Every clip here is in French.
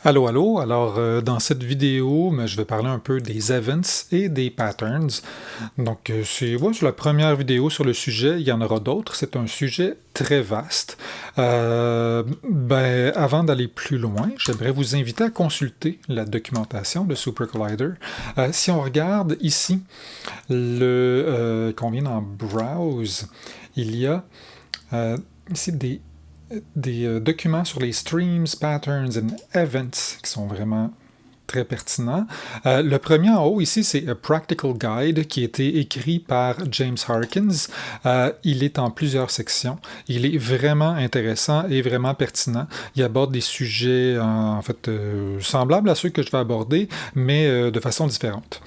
Allô, allô. Alors, dans cette vidéo, je vais parler un peu des events et des patterns. Donc, c'est la première vidéo sur le sujet. Il y en aura d'autres. C'est un sujet très vaste. Avant d'aller plus loin, j'aimerais vous inviter à consulter la documentation de Super Collider. Si on regarde ici, qu'on vient dans Browse, il y a ici des documents sur les streams, patterns and events qui sont vraiment très pertinents. Le premier en haut ici, c'est A Practical Guide qui a été écrit par James Harkins. Il est en plusieurs sections. Il est vraiment intéressant et vraiment pertinent. Il aborde des sujets semblables à ceux que je vais aborder, mais de façon différente.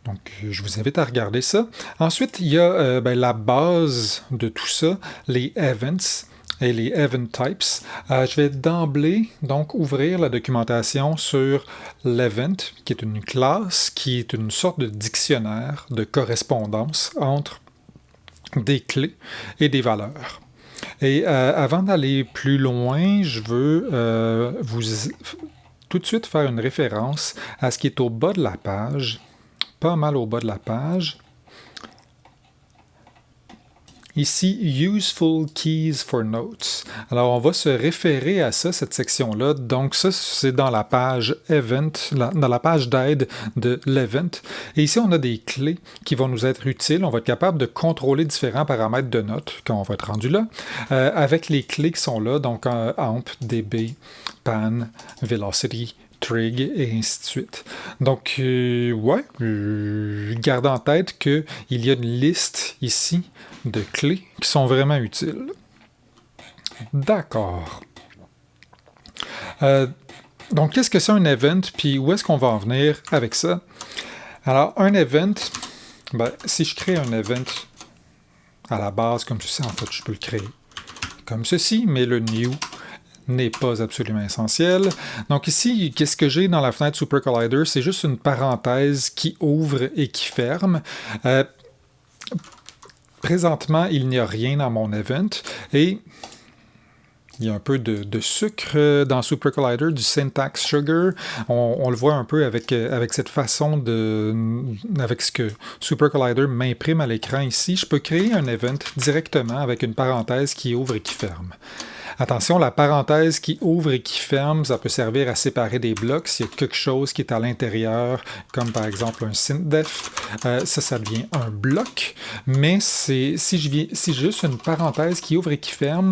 Donc, je vous invite à regarder ça. Ensuite, il y a la base de tout ça, les events et les event types. Je vais d'emblée donc ouvrir la documentation sur l'event, qui est une classe, qui est une sorte de dictionnaire de correspondance entre des clés et des valeurs. Et avant d'aller plus loin, je veux vous tout de suite faire une référence à ce qui est au bas de la page, pas mal au bas de la page. Ici, Useful Keys for Notes. Alors, on va se référer à ça, cette section-là. Donc, ça, c'est dans la page Event, dans la page d'aide de l'Event. Et ici, on a des clés qui vont nous être utiles. On va être capable de contrôler différents paramètres de notes quand on va être rendu là, avec les clés qui sont là, donc AMP, DB, PAN, Velocity, trig et ainsi de suite. Donc, gardez en tête qu'il y a une liste ici de clés qui sont vraiment utiles. D'accord. Donc, qu'est-ce que c'est un event, puis où est-ce qu'on va en venir avec ça? Alors, un event, si je crée un event à la base comme ceci, en fait, je peux le créer comme ceci, mais le new n'est pas absolument essentiel. Donc ici, qu'est-ce que j'ai dans la fenêtre Super Collider? C'est juste une parenthèse qui ouvre et qui ferme. Présentement, il n'y a rien dans mon event et il y a un peu de sucre dans Super Collider, du syntax sugar. On le voit un peu avec cette façon avec ce que Super Collider m'imprime à l'écran ici. Je peux créer un event directement avec une parenthèse qui ouvre et qui ferme. Attention, la parenthèse qui ouvre et qui ferme, ça peut servir à séparer des blocs. S'il y a quelque chose qui est à l'intérieur, comme par exemple un syntdef, ça devient un bloc. Mais si j'ai juste une parenthèse qui ouvre et qui ferme,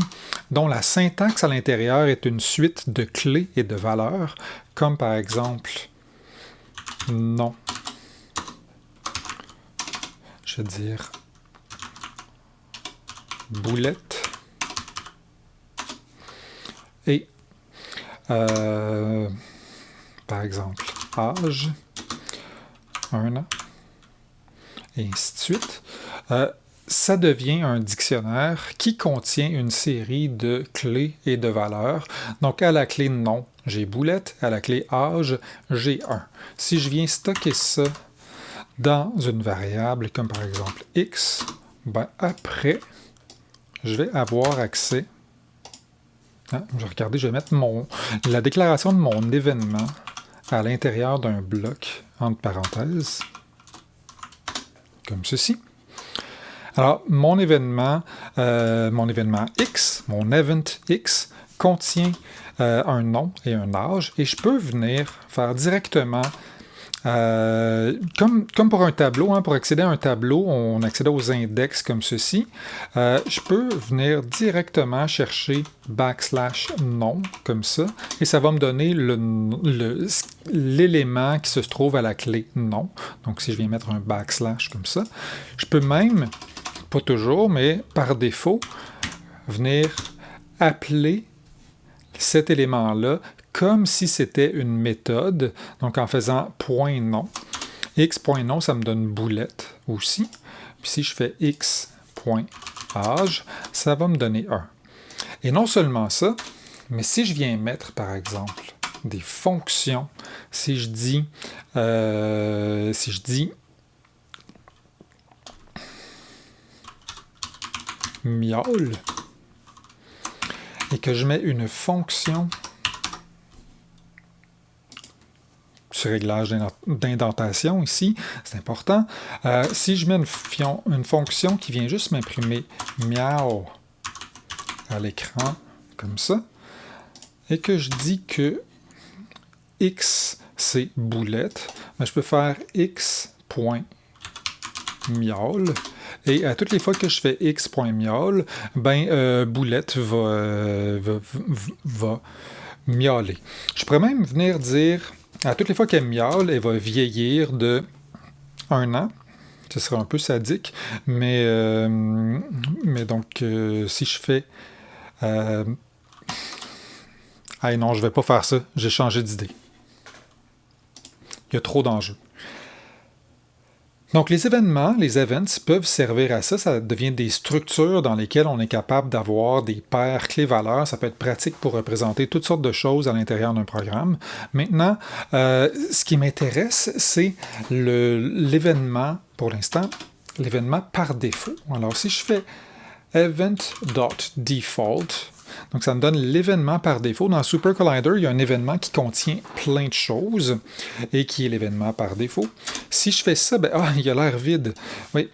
dont la syntaxe à l'intérieur est une suite de clés et de valeurs, comme par exemple non. Je vais dire boulette. Et, par exemple, âge, 1 an, et ainsi de suite. Ça devient un dictionnaire qui contient une série de clés et de valeurs. Donc, à la clé nom, j'ai boulette. À la clé âge, j'ai 1. Si je viens stocker ça dans une variable, comme par exemple x, après, je vais avoir accès. Je vais mettre la déclaration de mon événement à l'intérieur d'un bloc, entre parenthèses, comme ceci. Alors, mon événement X, mon event X, contient un nom et un âge, et je peux venir faire directement, comme pour un tableau, pour accéder à un tableau, on accède aux index comme ceci. Je peux venir directement chercher \nom, comme ça, et ça va me donner l'élément qui se trouve à la clé nom. Donc, si je viens mettre un \, comme ça, je peux même, pas toujours, mais par défaut, venir appeler cet élément-là comme si c'était une méthode, donc en faisant .nom. X.nom, ça me donne boulette aussi. Puis si je fais x.âge, ça va me donner 1. Et non seulement ça, mais si je viens mettre, par exemple, des fonctions, si je dis miaule, et que je mets une fonction petit réglage d'indentation ici, c'est important. Si je mets une fonction qui vient juste m'imprimer miaou à l'écran, comme ça, et que je dis que x c'est boulette, ben je peux faire x.miaul, et à toutes les fois que je fais x.miaul, ben boulette va miauler. Je pourrais même venir dire, à toutes les fois qu'elle miaule, elle va vieillir de 1 an. Ce serait un peu sadique, mais donc, si je fais... non, je ne vais pas faire ça. J'ai changé d'idée. Il y a trop d'enjeux. Donc, les événements, les events, peuvent servir à ça. Ça devient des structures dans lesquelles on est capable d'avoir des paires clés-valeurs. Ça peut être pratique pour représenter toutes sortes de choses à l'intérieur d'un programme. Maintenant, ce qui m'intéresse, c'est l'événement, pour l'instant, l'événement par défaut. Alors, si je fais event.default, donc ça me donne l'événement par défaut. Dans SuperCollider, il y a un événement qui contient plein de choses et qui est l'événement par défaut. Si je fais ça, il a l'air vide. Oui,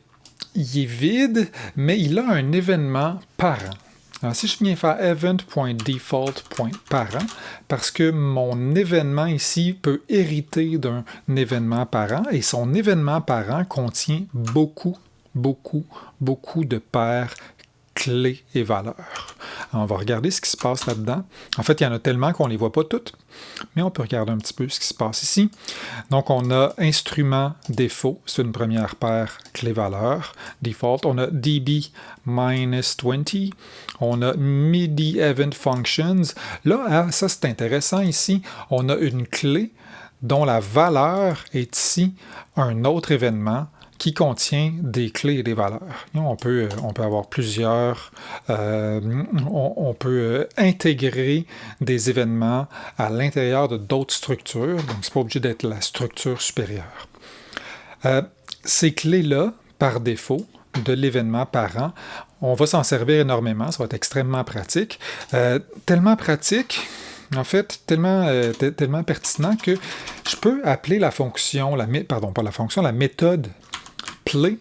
il est vide, mais il a un événement parent. Alors, si je viens faire event.default.parent, parce que mon événement ici peut hériter d'un événement parent, et son événement parent contient beaucoup de paires clés et valeurs. Alors, on va regarder ce qui se passe là-dedans. En fait, il y en a tellement qu'on ne les voit pas toutes, mais on peut regarder un petit peu ce qui se passe ici. Donc, on a instrument défaut, c'est une première paire clé-valeur, default. On a db-20. On a MIDI event functions. Là, ça c'est intéressant ici. On a une clé dont la valeur est ici un autre événement qui contient des clés et des valeurs. On peut avoir plusieurs... on peut intégrer des événements à l'intérieur de d'autres structures, donc c'est pas obligé d'être la structure supérieure. Ces clés-là, par défaut, de l'événement parent, on va s'en servir énormément, ça va être extrêmement pratique. Tellement pratique... En fait, tellement pertinent que je peux appeler la fonction, la méthode play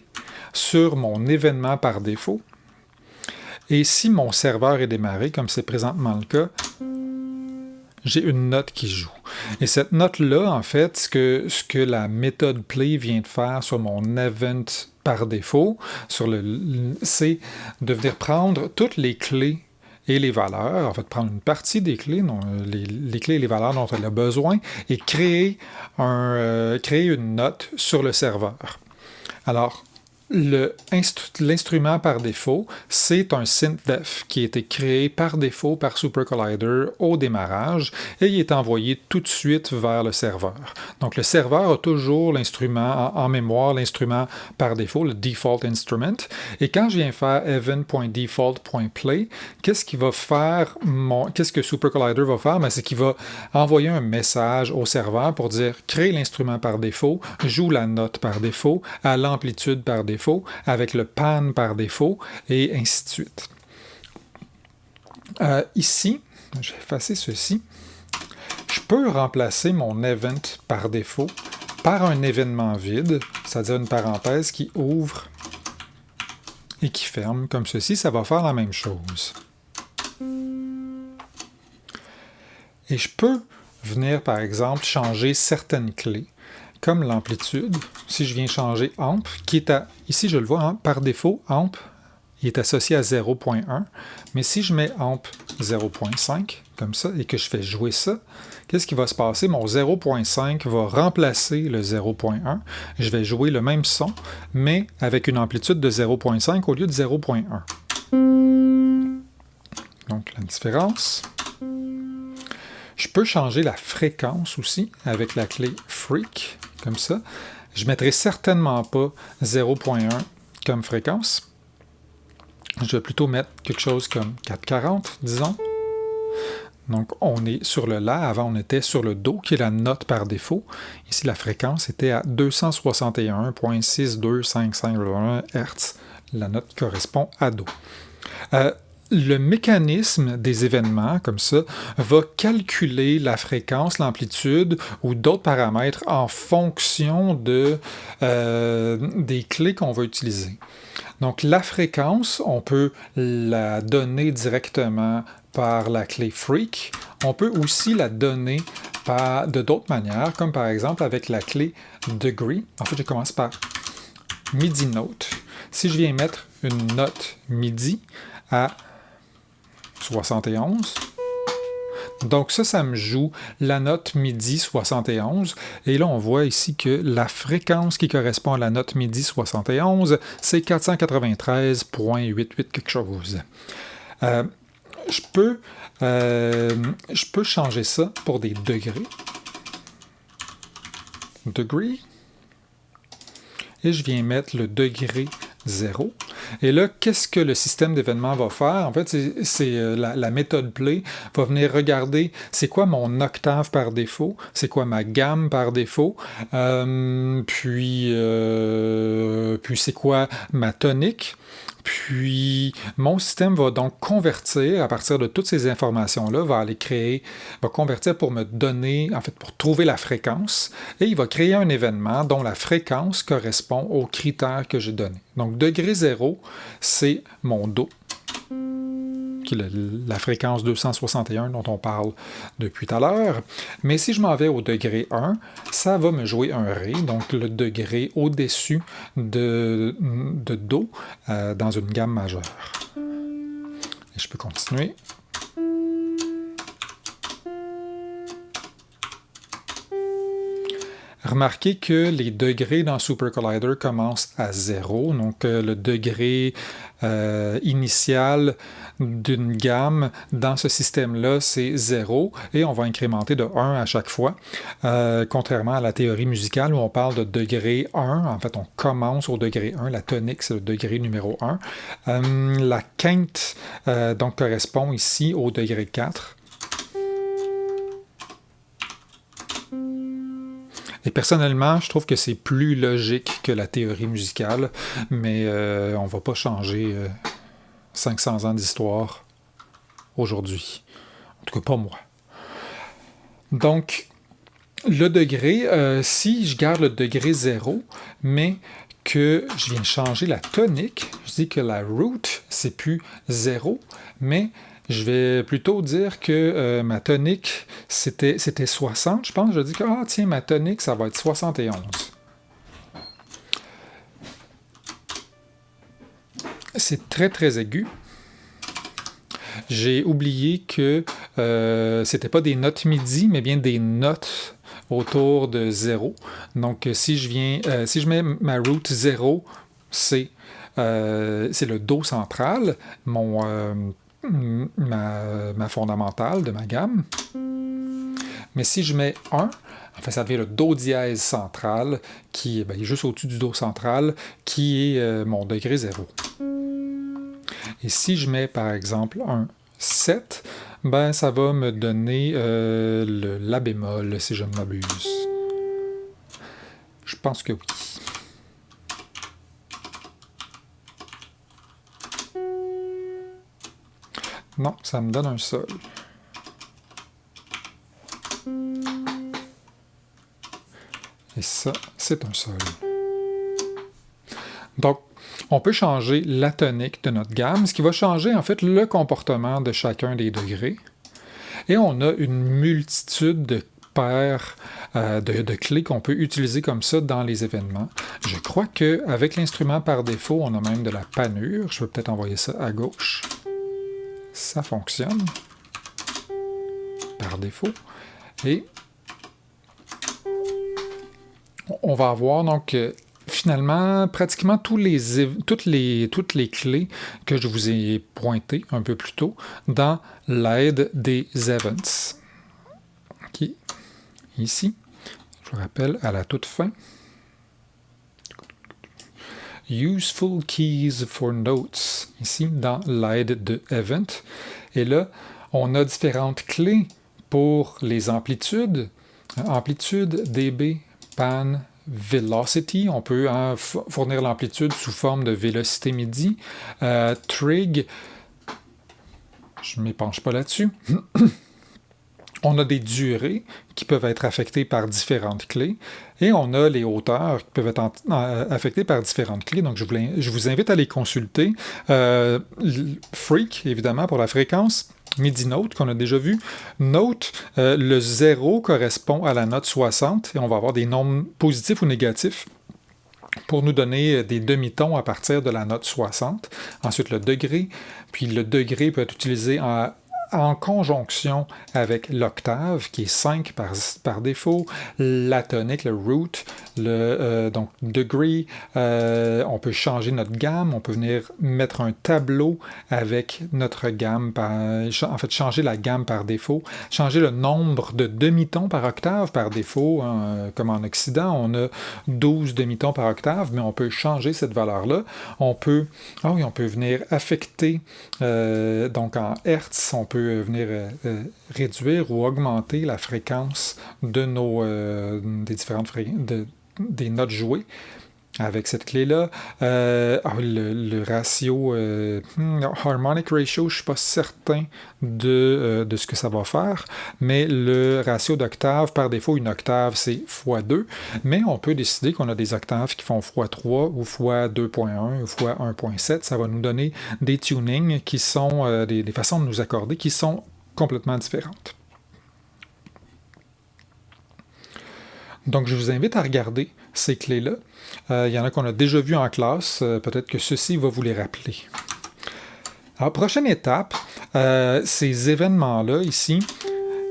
sur mon événement par défaut. Et si mon serveur est démarré, comme c'est présentement le cas, j'ai une note qui joue. Et cette note-là, en fait, ce que la méthode play vient de faire sur mon event par défaut, c'est de venir prendre toutes les clés et les valeurs, en fait, prendre une partie des clés, les clés et les valeurs dont elle a besoin, et créer une note sur le serveur. Alors, l'instrument par défaut, c'est un synthDef qui a été créé par défaut par SuperCollider au démarrage et il est envoyé tout de suite vers le serveur. Donc, le serveur a toujours l'instrument en mémoire, l'instrument par défaut, le default instrument. Et quand je viens faire event.default.play, qu'est-ce que SuperCollider va faire? C'est qu'il va envoyer un message au serveur pour dire « Crée l'instrument par défaut, joue la note par défaut, à l'amplitude par défaut, avec le pan par défaut, et ainsi de suite. » Ici, je vais effacer ceci. Je peux remplacer mon event par défaut par un événement vide, c'est-à-dire une parenthèse qui ouvre et qui ferme, comme ceci. Ça va faire la même chose. Et je peux venir, par exemple, changer certaines clés, comme l'amplitude. Si je viens changer amp, qui est ici je le vois, par défaut, amp, il est associé à 0.1, mais si je mets amp 0.5, comme ça, et que je fais jouer ça, qu'est-ce qui va se passer? Mon 0.5 va remplacer le 0.1. Je vais jouer le même son, mais avec une amplitude de 0.5 au lieu de 0.1. Donc, la différence. Je peux changer la fréquence aussi avec la clé Freq, comme ça. Je ne mettrai certainement pas 0.1 comme fréquence. Je vais plutôt mettre quelque chose comme 440, disons. Donc, on est sur le La. Avant, on était sur le Do, qui est la note par défaut. Ici, la fréquence était à 261.6255 Hz. La note correspond à Do. le mécanisme des événements, comme ça, va calculer la fréquence, l'amplitude ou d'autres paramètres en fonction des clés qu'on va utiliser. Donc, la fréquence, on peut la donner directement par la clé Freq. On peut aussi la donner de d'autres manières, comme par exemple avec la clé Degree. En fait, je commence par MIDI Note. Si je viens mettre une note MIDI à 71, donc ça me joue la note MIDI 71. Et là, on voit ici que la fréquence qui correspond à la note MIDI 71, c'est 493,88 quelque chose. Je peux changer ça pour des degrés. Degree. Et je viens mettre le degré 0. Et là, qu'est-ce que le système d'événements va faire? En fait, c'est la méthode play va venir regarder c'est quoi mon octave par défaut, c'est quoi ma gamme par défaut, puis c'est quoi ma tonique. Puis, mon système va donc convertir, à partir de toutes ces informations-là, va convertir pour me donner, en fait, pour trouver la fréquence, et il va créer un événement dont la fréquence correspond aux critères que j'ai donnés. Donc, degré 0, c'est mon Do, qui est la fréquence 261 dont on parle depuis tout à l'heure. Mais si je m'en vais au degré 1, ça va me jouer un Ré, donc le degré au-dessus de Do dans une gamme majeure. Et je peux continuer. Remarquez que les degrés dans Super Collider commencent à 0, donc le degré initial d'une gamme dans ce système-là, c'est 0, et on va incrémenter de 1 à chaque fois, contrairement à la théorie musicale où on parle de degré 1, en fait on commence au degré 1, la tonique c'est le degré numéro 1, la quinte donc correspond ici au degré 4, et personnellement, je trouve que c'est plus logique que la théorie musicale, mais on ne va pas changer 500 ans d'histoire aujourd'hui. En tout cas, pas moi. Donc, le degré, si je garde le degré 0, mais que je viens changer la tonique, je dis que la root, c'est plus 0, mais je vais plutôt dire que ma tonique, c'était 60, je pense. Je dis que, tiens, ma tonique, ça va être 71. C'est très, très aigu. J'ai oublié que c'était pas des notes MIDI, mais bien des notes autour de 0. Donc, si je mets ma root 0, c'est le Do central, ma fondamentale de ma gamme. Mais si je mets 1, en fait, ça devient le Do dièse central, qui est juste au-dessus du Do central, qui est mon degré 0. Et si je mets, par exemple, un 7, ça va me donner le La bémol, si je ne m'abuse. Je pense que oui. Non, ça me donne un Sol. Et ça, c'est un Sol. Donc, on peut changer la tonique de notre gamme, ce qui va changer en fait le comportement de chacun des degrés. Et on a une multitude de paires de clés qu'on peut utiliser comme ça dans les événements. Je crois qu'avec l'instrument par défaut, on a même de la panure. Je vais peut-être envoyer ça à gauche. Ça fonctionne par défaut. Et on va avoir donc finalement pratiquement toutes les clés que je vous ai pointées un peu plus tôt dans l'aide des events. Qui ici, je vous rappelle à la toute fin. Useful Keys for Notes, ici dans l'aide de Event. Et là, on a différentes clés pour les amplitudes. Amplitude, dB, pan, velocity. On peut fournir l'amplitude sous forme de vélocité MIDI. Trig, je ne m'épanche pas là-dessus. On a des durées qui peuvent être affectées par différentes clés et on a les hauteurs qui peuvent être affectées par différentes clés. Donc, je vous invite à les consulter. Freak, évidemment, pour la fréquence. MIDI Note, qu'on a déjà vu. Note, le 0 correspond à la note 60 et on va avoir des nombres positifs ou négatifs pour nous donner des demi-tons à partir de la note 60. Ensuite, le degré. Puis le degré peut être utilisé en conjonction avec l'octave, qui est 5 par défaut, la tonique, le root, donc degree. On peut changer notre gamme, on peut venir mettre un tableau avec notre gamme, en fait, changer la gamme par défaut, changer le nombre de demi-tons par octave par défaut. Comme en Occident, on a 12 demi-tons par octave, mais on peut changer cette valeur-là. On peut venir affecter, donc en Hertz, on peut venir réduire ou augmenter la fréquence de des différentes des notes jouées avec cette clé-là. Le ratio, harmonic ratio, je ne suis pas certain de ce que ça va faire, mais le ratio d'octave, par défaut, une octave, c'est x2, mais on peut décider qu'on a des octaves qui font x3 ou x2.1 ou x1.7. Ça va nous donner des tunings qui sont des façons de nous accorder qui sont complètement différentes. Donc, je vous invite à regarder ces clés-là. Il y en a qu'on a déjà vu en classe. Peut-être que ceci va vous les rappeler. Alors, prochaine étape, ces événements-là, ici,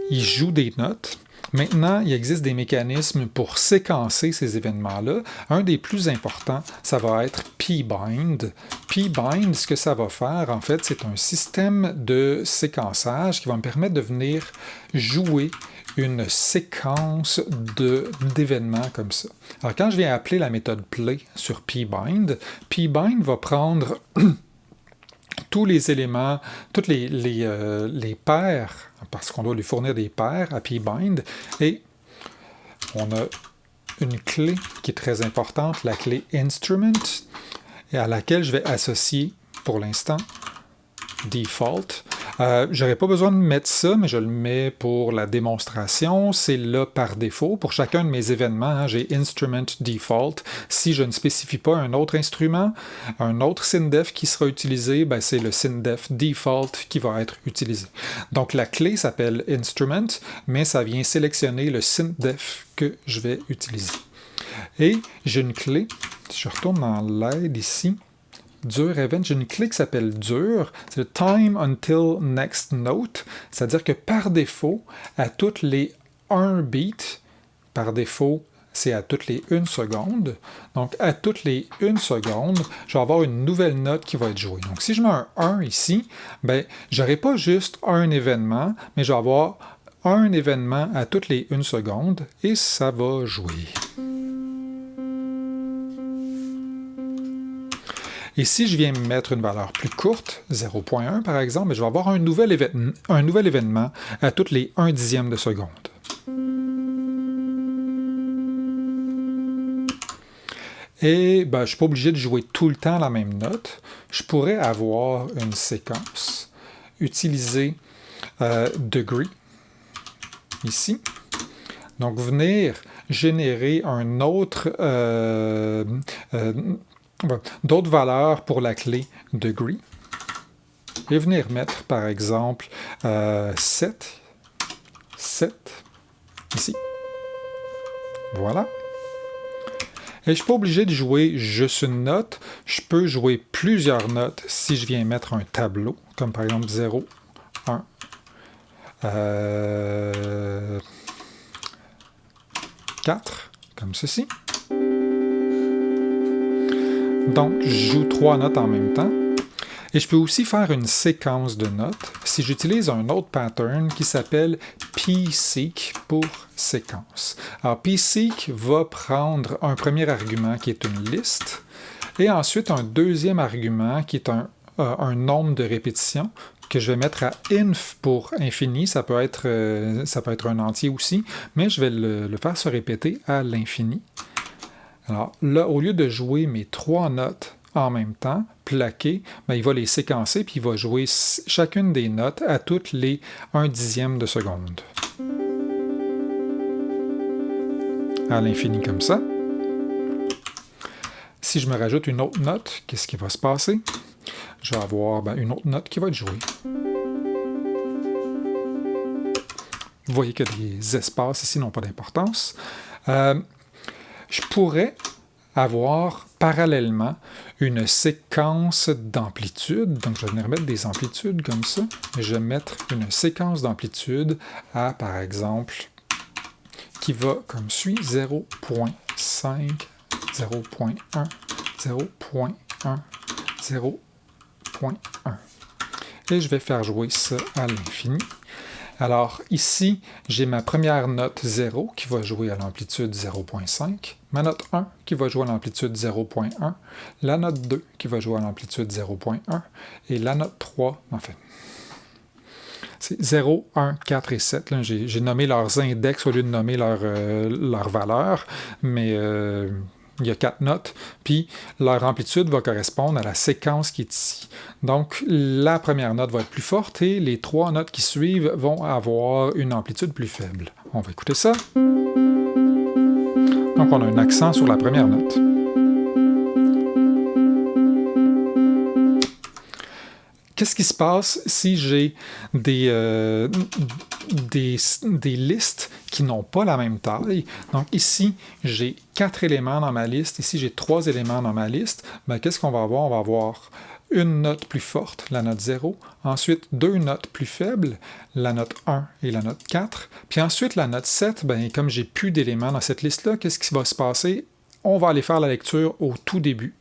ils jouent des notes. Maintenant, il existe des mécanismes pour séquencer ces événements-là. Un des plus importants, ça va être P-Bind. P-Bind, ce que ça va faire, en fait, c'est un système de séquençage qui va me permettre de venir jouer une séquence d'événements comme ça. Alors, quand je viens appeler la méthode play sur P-Bind, P-Bind va prendre tous les éléments, toutes les paires, parce qu'on doit lui fournir des paires à P-Bind, et on a une clé qui est très importante, la clé Instrument, et à laquelle je vais associer, pour l'instant, Default. J'aurais pas besoin de mettre ça, mais je le mets pour la démonstration. C'est là par défaut. Pour chacun de mes événements, j'ai Instrument Default. Si je ne spécifie pas un autre instrument, un autre SYNDEF qui sera utilisé, c'est le SYNDEF Default qui va être utilisé. Donc la clé s'appelle Instrument, mais ça vient sélectionner le SYNDEF que je vais utiliser. Et j'ai une clé, si je retourne dans l'aide ici, Dur Event, j'ai une clé qui s'appelle Dur, c'est le Time Until Next Note, c'est-à-dire que par défaut, à toutes les 1 beat, par défaut, c'est à toutes les 1 seconde. Donc, à toutes les 1 seconde, je vais avoir une nouvelle note qui va être jouée. Donc, si je mets un 1 ici, je n'aurai pas juste un événement, mais je vais avoir un événement à toutes les 1 seconde et ça va jouer. Et si je viens mettre une valeur plus courte, 0.1 par exemple, je vais avoir un nouvel événement à toutes les 1 dixième de seconde. Et je ne suis pas obligé de jouer tout le temps la même note. Je pourrais avoir une séquence, utiliser degree, ici. Donc venir générer un autre... d'autres valeurs pour la clé degree et venir mettre par exemple 7 ici. Voilà. Et je ne suis pas obligé de jouer juste une note, je peux jouer plusieurs notes si je viens mettre un tableau, comme par exemple 0, 1, 4, comme ceci. Donc, je joue 3 notes en même temps. Et je peux aussi faire une séquence de notes si j'utilise un autre pattern qui s'appelle pseek pour séquence. Alors, pseek va prendre un premier argument qui est une liste et ensuite un deuxième argument qui est un nombre de répétitions que je vais mettre à inf pour infini. Ça peut être un entier aussi, mais je vais le faire se répéter à l'infini. Alors là, au lieu de jouer mes 3 notes en même temps, plaquées, ben, il va les séquencer, puis il va jouer chacune des notes à toutes les 1/10 de seconde. À l'infini comme ça. Si je me rajoute une autre note, qu'est-ce qui va se passer? Je vais avoir une autre note qui va être jouée. Vous voyez que les espaces ici n'ont pas d'importance. Je pourrais avoir parallèlement une séquence d'amplitude. Donc, je vais venir mettre des amplitudes comme ça. Je vais mettre une séquence d'amplitude à, par exemple, qui va comme suit 0.5, 0.1, 0.1, 0.1. Et je vais faire jouer ça à l'infini. Alors ici, j'ai ma première note 0 qui va jouer à l'amplitude 0.5, ma note 1 qui va jouer à l'amplitude 0.1, la note 2 qui va jouer à l'amplitude 0.1 et la note 3, en fait. C'est 0, 1, 4 et 7. J'ai nommé leurs index au lieu de nommer leurs valeurs, mais il y a 4 notes, puis leur amplitude va correspondre à la séquence qui est ici. Donc, la première note va être plus forte et les 3 notes qui suivent vont avoir une amplitude plus faible. On va écouter ça. Donc, on a un accent sur la première note. Qu'est-ce qui se passe si j'ai des listes qui n'ont pas la même taille? Donc ici, j'ai 4 éléments dans ma liste. Ici, j'ai 3 éléments dans ma liste. Ben, qu'est-ce qu'on va avoir? On va avoir une note plus forte, la note 0. Ensuite, 2 notes plus faibles, la note 1 et la note 4. Puis ensuite, la note 7, ben, comme j'ai plus d'éléments dans cette liste-là, qu'est-ce qui va se passer? On va aller faire la lecture au tout début.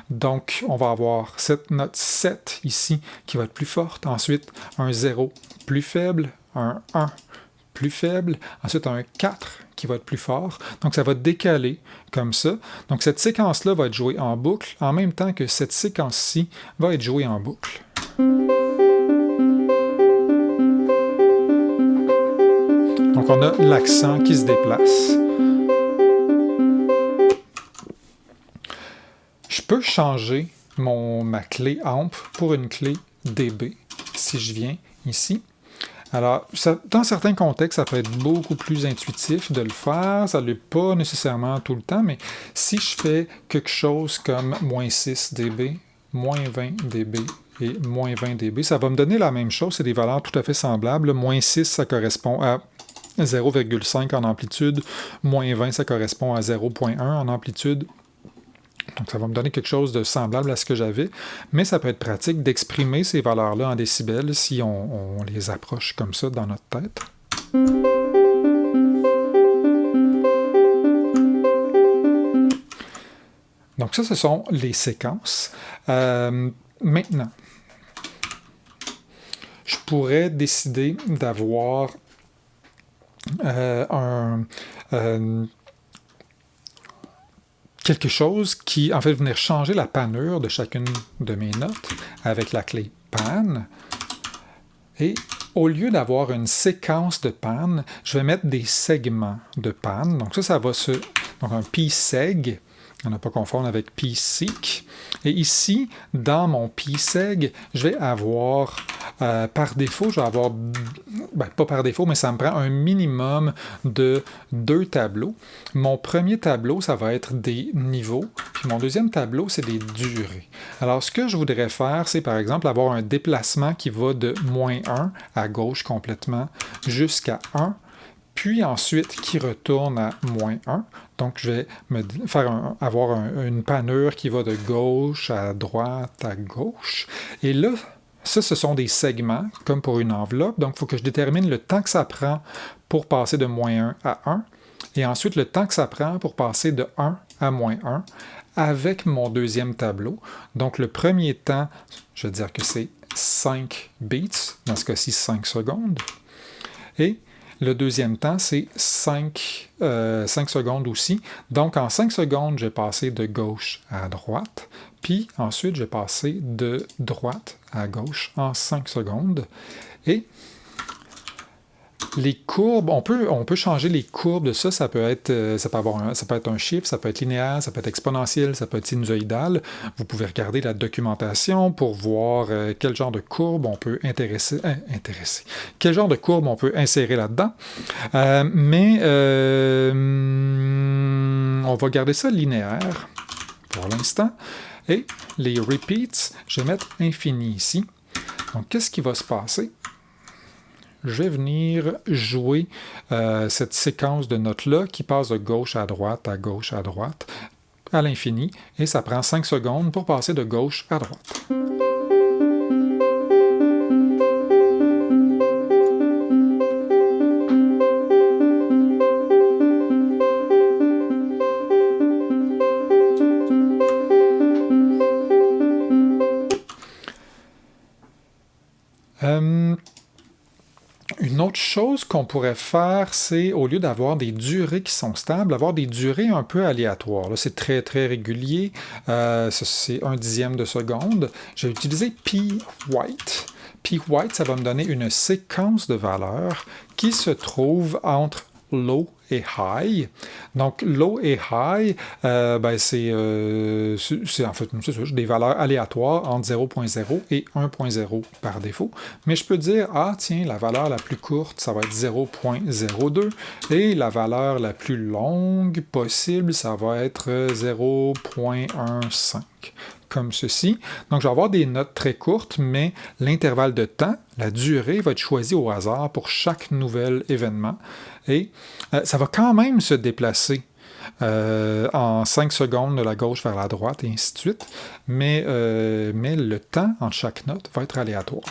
Donc, on va avoir cette note 7 ici qui va être plus forte. Ensuite, un 0 plus faible, un 1 plus faible. Ensuite, un 4 qui va être plus fort. Donc, ça va décaler comme ça. Donc, cette séquence-là va être jouée en boucle en même temps que cette séquence-ci va être jouée en boucle. Donc, on a l'accent qui se déplace. Je peux changer ma clé AMP pour une clé dB si je viens ici. Alors, dans certains contextes, ça peut être beaucoup plus intuitif de le faire. Ça ne l'est pas nécessairement tout le temps, mais si je fais quelque chose comme moins 6 dB, moins 20 dB et moins 20 dB, ça va me donner la même chose. C'est des valeurs tout à fait semblables. Moins 6, ça correspond à 0,5 en amplitude. Moins 20, ça correspond à 0,1 en amplitude. Donc, ça va me donner quelque chose de semblable à ce que j'avais, mais ça peut être pratique d'exprimer ces valeurs-là en décibels si on les approche comme ça dans notre tête. Donc ça, ce sont les séquences. Maintenant, je pourrais décider d'avoir quelque chose qui, en fait, venir changer la panure de chacune de mes notes avec la clé pan. Et au lieu d'avoir une séquence de pan, je vais mettre des segments de pan. Donc ça va se... Donc un P-seg, on n'a pas confondre avec P-seek. Et ici, dans mon P-seg, je vais avoir, par défaut, je vais avoir, pas par défaut, mais ça me prend un minimum de 2 tableaux. Mon premier tableau, ça va être des niveaux, puis mon deuxième tableau, c'est des durées. Alors, ce que je voudrais faire, c'est par exemple avoir un déplacement qui va de moins 1 à gauche complètement jusqu'à 1, puis ensuite qui retourne à moins 1. Donc, je vais avoir une panure qui va de gauche à droite à gauche. Et là, ça, ce sont des segments, comme pour une enveloppe. Donc, il faut que je détermine le temps que ça prend pour passer de moins 1 à 1. Et ensuite, le temps que ça prend pour passer de 1 à moins 1 avec mon deuxième tableau. Donc, le premier temps, je vais dire que c'est 5 beats, dans ce cas-ci 5 secondes. Et le deuxième temps, c'est 5 secondes aussi. Donc, en 5 secondes, je vais passer de gauche à droite. Puis, ensuite, je vais passer de droite à gauche en 5 secondes. Et Les courbes, on peut changer les courbes de ça. Ça peut être un chiffre, ça peut être linéaire, ça peut être exponentiel, ça peut être sinusoïdal. Vous pouvez regarder la documentation pour voir quel genre de courbe on peut quel genre de courbe on peut insérer là-dedans. On va garder ça linéaire pour l'instant. Et les repeats, je vais mettre infini ici. Donc, qu'est-ce qui va se passer? Je vais venir jouer cette séquence de notes-là qui passe de gauche à droite, à gauche, à droite, à l'infini, et ça prend 5 secondes pour passer de gauche à droite. Une autre chose qu'on pourrait faire, c'est, au lieu d'avoir des durées qui sont stables, avoir des durées un peu aléatoires. Là, c'est très, très régulier. C'est 1/10 de seconde. J'ai utilisé p-white. P-white, ça va me donner une séquence de valeurs qui se trouve entre low et high. Donc, low et high, c'est en fait des valeurs aléatoires entre 0.0 et 1.0 par défaut. Mais je peux dire, tiens, la valeur la plus courte, ça va être 0.02 et la valeur la plus longue possible, ça va être 0.15. Comme ceci. Donc, je vais avoir des notes très courtes, mais l'intervalle de temps, la durée, va être choisi au hasard pour chaque nouvel événement. Et ça va quand même se déplacer en 5 secondes de la gauche vers la droite, et ainsi de suite. Mais le temps entre chaque note va être aléatoire.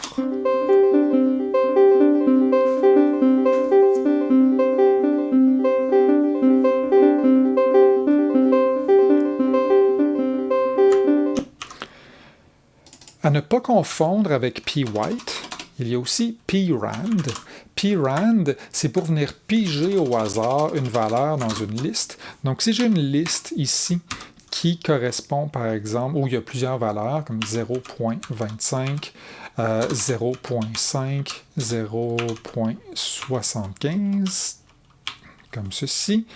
À ne pas confondre avec p-white, il y a aussi p-rand. P-rand, c'est pour venir piger au hasard une valeur dans une liste. Donc, si j'ai une liste ici qui correspond, par exemple, où il y a plusieurs valeurs, comme 0.25, 0.5, 0.75, comme ceci,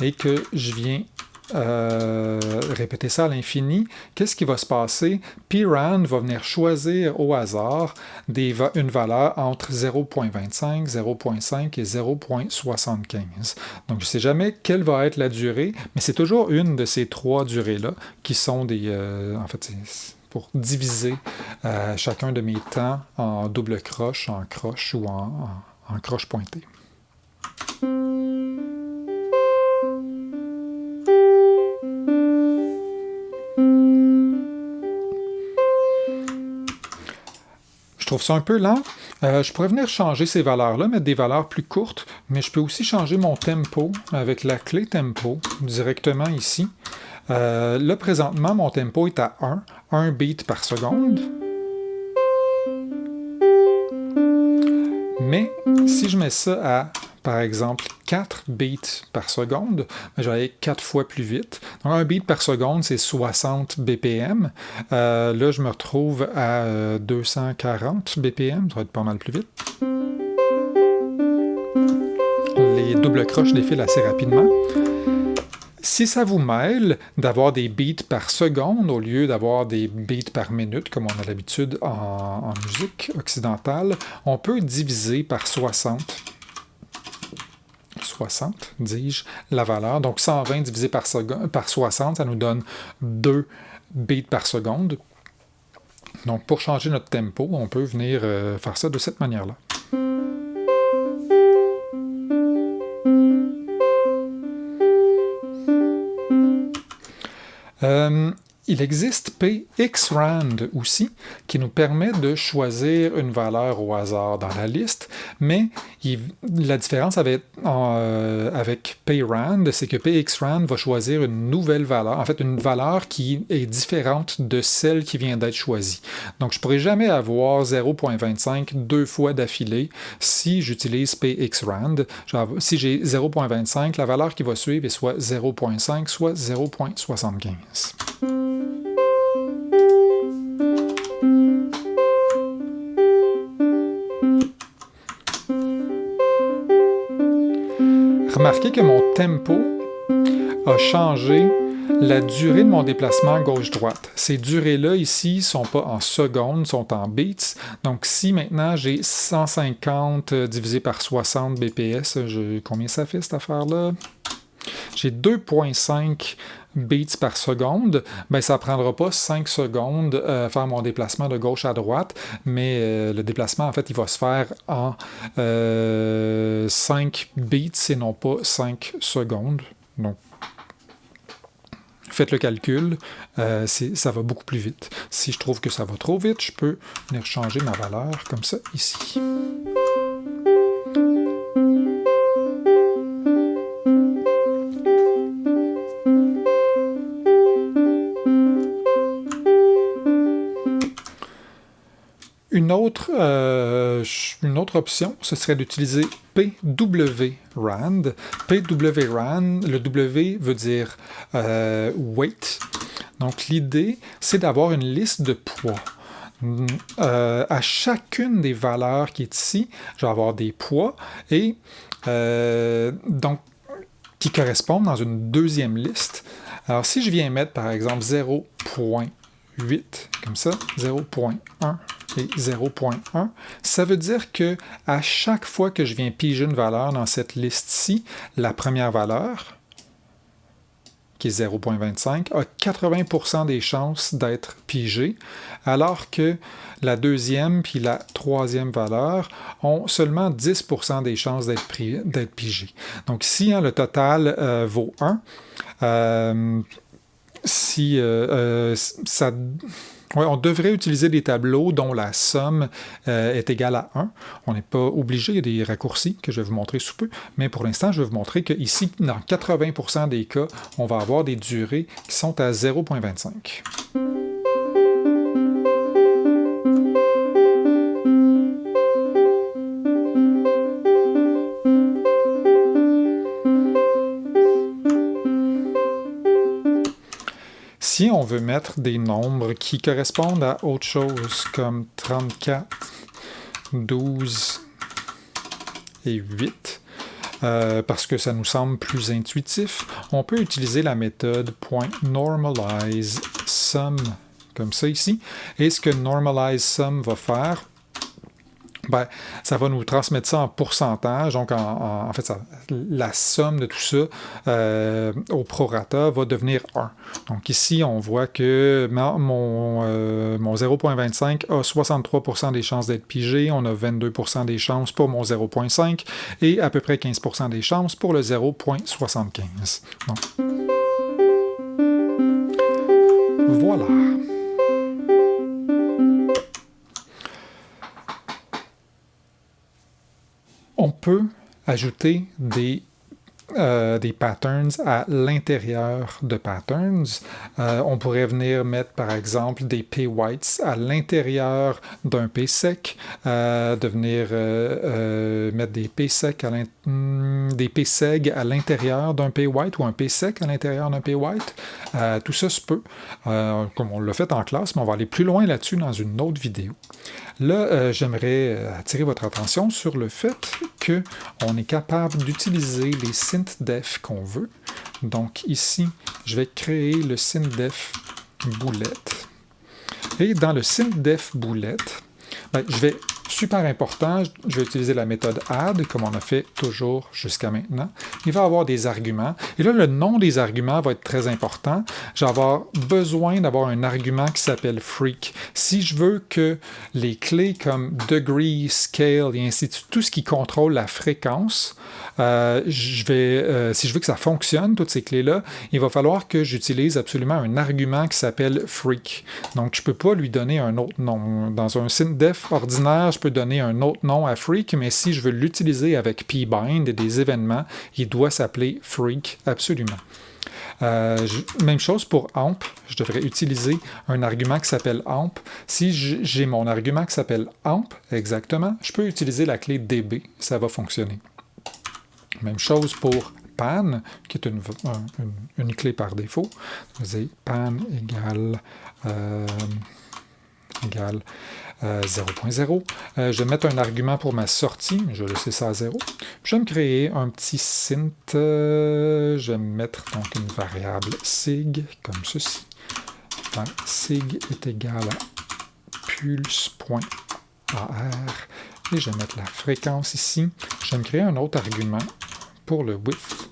et que je viens répéter ça à l'infini, qu'est-ce qui va se passer? P-rand va venir choisir au hasard une valeur entre 0.25, 0.5 et 0.75. Donc, je ne sais jamais quelle va être la durée, mais c'est toujours une de ces trois durées-là qui sont en fait, c'est pour diviser chacun de mes temps en double croche, en croche ou en croche pointée. Je trouve ça un peu lent. Je pourrais venir changer ces valeurs-là, mettre des valeurs plus courtes, mais je peux aussi changer mon tempo avec la clé tempo directement ici. Là, présentement, mon tempo est à 1 beat par seconde. Mais si je mets ça à, par exemple, 4 beats par seconde, je vais aller 4 fois plus vite. Donc, 1 beat par seconde, c'est 60 BPM. Là, je me retrouve à 240 BPM, ça va être pas mal plus vite. Les doubles croches défilent assez rapidement. Si ça vous mêle d'avoir des beats par seconde au lieu d'avoir des beats par minute, comme on a l'habitude en musique occidentale, on peut diviser par 60. 60, dis-je, la valeur. Donc 120 divisé par 60, ça nous donne 2 beats par seconde. Donc pour changer notre tempo, on peut venir faire ça de cette manière-là. Il existe pxrand aussi, qui nous permet de choisir une valeur au hasard dans la liste, mais la différence avec payrand, c'est que pxrand va choisir une nouvelle valeur, en fait une valeur qui est différente de celle qui vient d'être choisie. Donc je ne pourrai jamais avoir 0.25 deux fois d'affilée si j'utilise pxrand. Si j'ai 0.25, la valeur qui va suivre est soit 0.5, soit 0.75. Remarquez que mon tempo a changé la durée de mon déplacement gauche-droite. Ces durées-là ici ne sont pas en secondes, sont en beats. Donc si maintenant j'ai 150 divisé par 60 BPS, combien ça fait cette affaire-là? J'ai 2,5 beats par seconde, ben ça ne prendra pas 5 secondes faire mon déplacement de gauche à droite, mais le déplacement, en fait, il va se faire en 5 beats et non pas 5 secondes. Donc, faites le calcul, ça va beaucoup plus vite. Si je trouve que ça va trop vite, je peux venir changer ma valeur comme ça ici. Une autre option, ce serait d'utiliser PWRAND. PWRAND, le W veut dire weight. Donc l'idée, c'est d'avoir une liste de poids. À chacune des valeurs qui est ici, je vais avoir des poids et donc qui correspondent dans une deuxième liste. Alors si je viens mettre par exemple 0,8 comme ça, 0,1 et 0,1, ça veut dire que à chaque fois que je viens piger une valeur dans cette liste-ci, la première valeur, qui est 0,25, a 80% des chances d'être pigée, alors que la deuxième puis la troisième valeur ont seulement 10% des chances d'être pigées. Donc ici, le total vaut 1. On devrait utiliser des tableaux dont la somme est égale à 1. On n'est pas obligé, il y a des raccourcis que je vais vous montrer sous peu, mais pour l'instant, je vais vous montrer qu'ici, dans 80% des cas, on va avoir des durées qui sont à 0,25. Si on veut mettre des nombres qui correspondent à autre chose, comme 34, 12 et 8, parce que ça nous semble plus intuitif, on peut utiliser la méthode .normalizeSum, comme ça ici. Et ce que normalizeSum va faire, ben, ça va nous transmettre ça en pourcentage. Donc, en fait, la somme de tout ça au prorata va devenir 1. Donc, ici, on voit que mon 0,25 a 63% des chances d'être pigé. On a 22% des chances pour mon 0,5 et à peu près 15% des chances pour le 0,75. Donc, voilà. On peut ajouter des patterns à l'intérieur de patterns. On pourrait venir mettre, par exemple, des p-whites à l'intérieur d'un p-sec, de venir mettre des p-seg à l'intérieur d'un p-white ou un p-sec à l'intérieur d'un p-white. Tout ça se peut, comme on l'a fait en classe, mais on va aller plus loin là-dessus dans une autre vidéo. Là, j'aimerais attirer votre attention sur le fait qu'on est capable d'utiliser les synthdef qu'on veut. Donc ici, je vais créer le synthdef boulette. Et dans le synthdef boulette, super important, je vais utiliser la méthode add, comme on a fait toujours jusqu'à maintenant. Il va y avoir des arguments. Et là, le nom des arguments va être très important. Je vais avoir besoin d'avoir un argument qui s'appelle freak. Si je veux que les clés comme degree, scale et ainsi de suite, tout ce qui contrôle la fréquence, si je veux que ça fonctionne, toutes ces clés-là, il va falloir que j'utilise absolument un argument qui s'appelle freak. Donc, je ne peux pas lui donner un autre nom. Dans un synthdef ordinaire, je peux donner un autre nom à freak, mais si je veux l'utiliser avec pbind et des événements, il doit s'appeler freak absolument. Même chose pour amp, je devrais utiliser un argument qui s'appelle amp. Si j'ai mon argument qui s'appelle amp, exactement, je peux utiliser la clé db, ça va fonctionner. Même chose pour pan, qui est une clé par défaut. Vous avez pan égale 0.0. Je vais mettre un argument pour ma sortie, je vais laisser ça à 0. Je vais me créer un petit synth, je vais mettre donc une variable sig, comme ceci. Enfin, sig est égal à pulse.ar, et je vais mettre la fréquence ici. Je vais me créer un autre argument pour le width,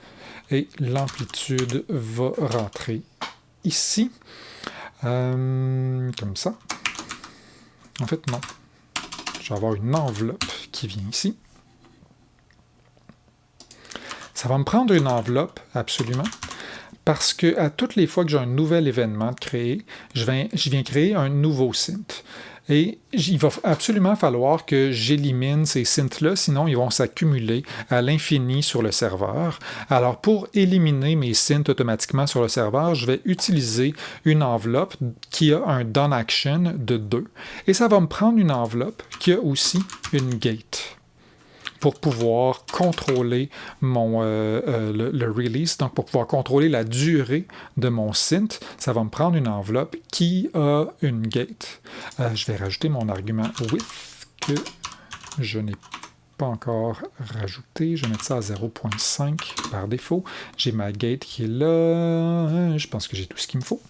et l'amplitude va rentrer ici, comme ça. En fait, non. Je vais avoir une enveloppe qui vient ici. Ça va me prendre une enveloppe, absolument, parce que à toutes les fois que j'ai un nouvel événement de créer, je viens créer un nouveau synth. Et il va absolument falloir que j'élimine ces synths-là, sinon ils vont s'accumuler à l'infini sur le serveur. Alors pour éliminer mes synths automatiquement sur le serveur, je vais utiliser une enveloppe qui a un done action de 2. Et ça va me prendre une enveloppe qui a aussi une gate pour pouvoir contrôler le release, donc pour pouvoir contrôler la durée de mon synth, ça va me prendre une enveloppe qui a une gate. Je vais rajouter mon argument width que je n'ai pas encore rajouté. Je vais mettre ça à 0.5 par défaut. J'ai ma gate qui est là. Je pense que j'ai tout ce qu'il me faut.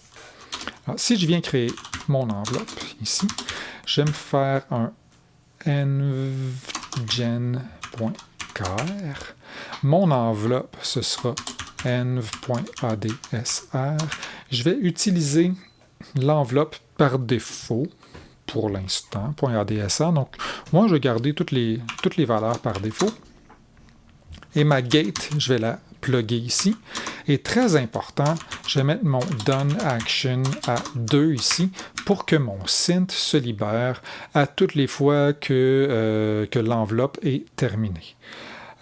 Alors, si je viens créer mon enveloppe ici, je vais me faire un envgen.car. Mon enveloppe, ce sera env.adsr. Je vais utiliser l'enveloppe par défaut pour l'instant, .adsr. Donc, moi, je vais garder toutes les valeurs par défaut. Et ma gate, je vais la plugger ici. Et très important, je vais mettre mon done action à 2 ici pour que mon synth se libère à toutes les fois que l'enveloppe est terminée.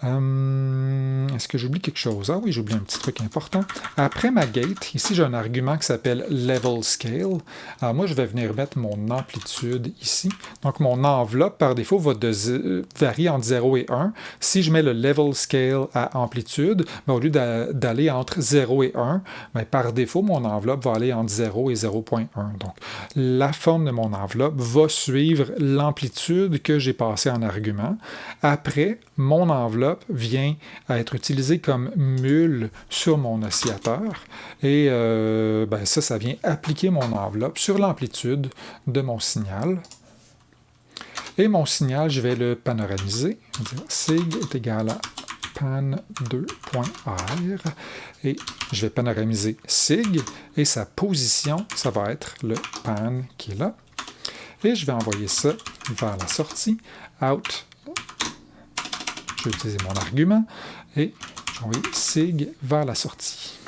Est-ce que j'oublie quelque chose? Ah oui, j'oublie un petit truc important. Après ma gate, ici j'ai un argument qui s'appelle level scale. Alors moi, je vais venir mettre mon amplitude ici. Donc mon enveloppe, par défaut, va varier entre 0 et 1. Si je mets le level scale à amplitude, au lieu d'aller entre 0 et 1, par défaut, mon enveloppe va aller entre 0 et 0.1. Donc la forme de mon enveloppe va suivre l'amplitude que j'ai passée en argument. Après, mon enveloppe vient à être utilisé comme mule sur mon oscillateur et ça vient appliquer mon enveloppe sur l'amplitude de mon signal. Et mon signal, je vais le panoramiser. Sig est égal à pan2.r et je vais panoramiser sig et sa position, ça va être le pan qui est là. Et je vais envoyer ça vers la sortie, out. Je vais utiliser mon argument et je vais envoyer sig vers la sortie.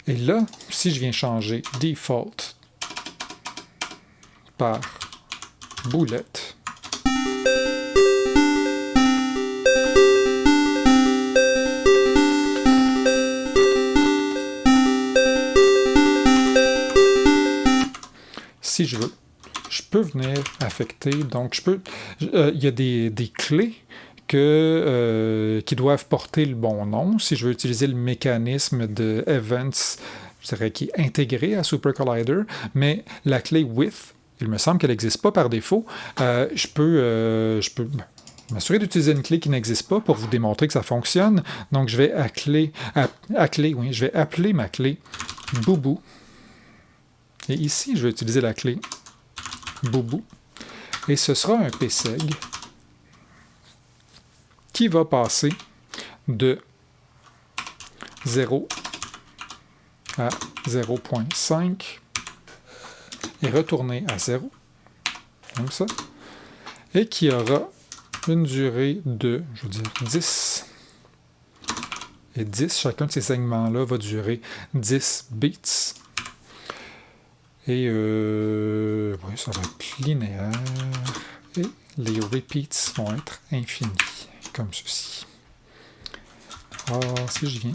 Et là, si je viens changer default par boulette, si je veux, je peux venir affecter, donc il y a des clés qui doivent porter le bon nom. Si je veux utiliser le mécanisme de events, je dirais qui est intégré à Super Collider, mais la clé with, il me semble qu'elle n'existe pas par défaut. Je peux m'assurer d'utiliser une clé qui n'existe pas pour vous démontrer que ça fonctionne. Donc je vais je vais appeler ma clé boubou. Et ici, je vais utiliser la clé boubou. Et ce sera un pseg qui va passer de 0 à 0.5 et retourner à 0, comme ça, et qui aura une durée de, je veux dire, 10. Et 10, chacun de ces segments-là va durer 10 beats. Et oui, ça va être linéaire. Et les repeats vont être infinis, comme ceci. Alors, si je viens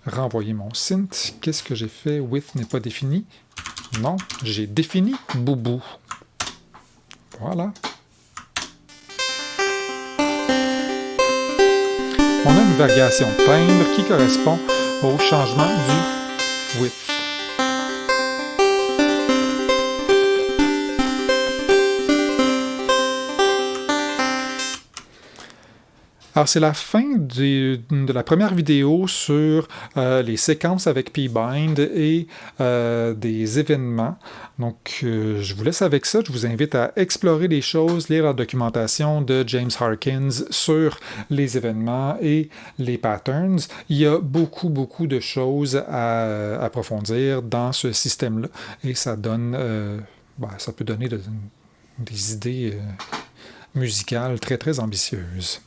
renvoyer mon synth, qu'est-ce que j'ai fait? Width n'est pas défini. Non, j'ai défini boubou. Voilà. On a une variation de timbre qui correspond au changement du width. Alors, c'est la fin de la première vidéo sur les séquences avec pbind et des événements. Donc, je vous laisse avec ça. Je vous invite à explorer les choses, lire la documentation de James Harkins sur les événements et les patterns. Il y a beaucoup, beaucoup de choses à approfondir dans ce système-là et ça donne, ça peut donner des idées musicales très, très ambitieuses.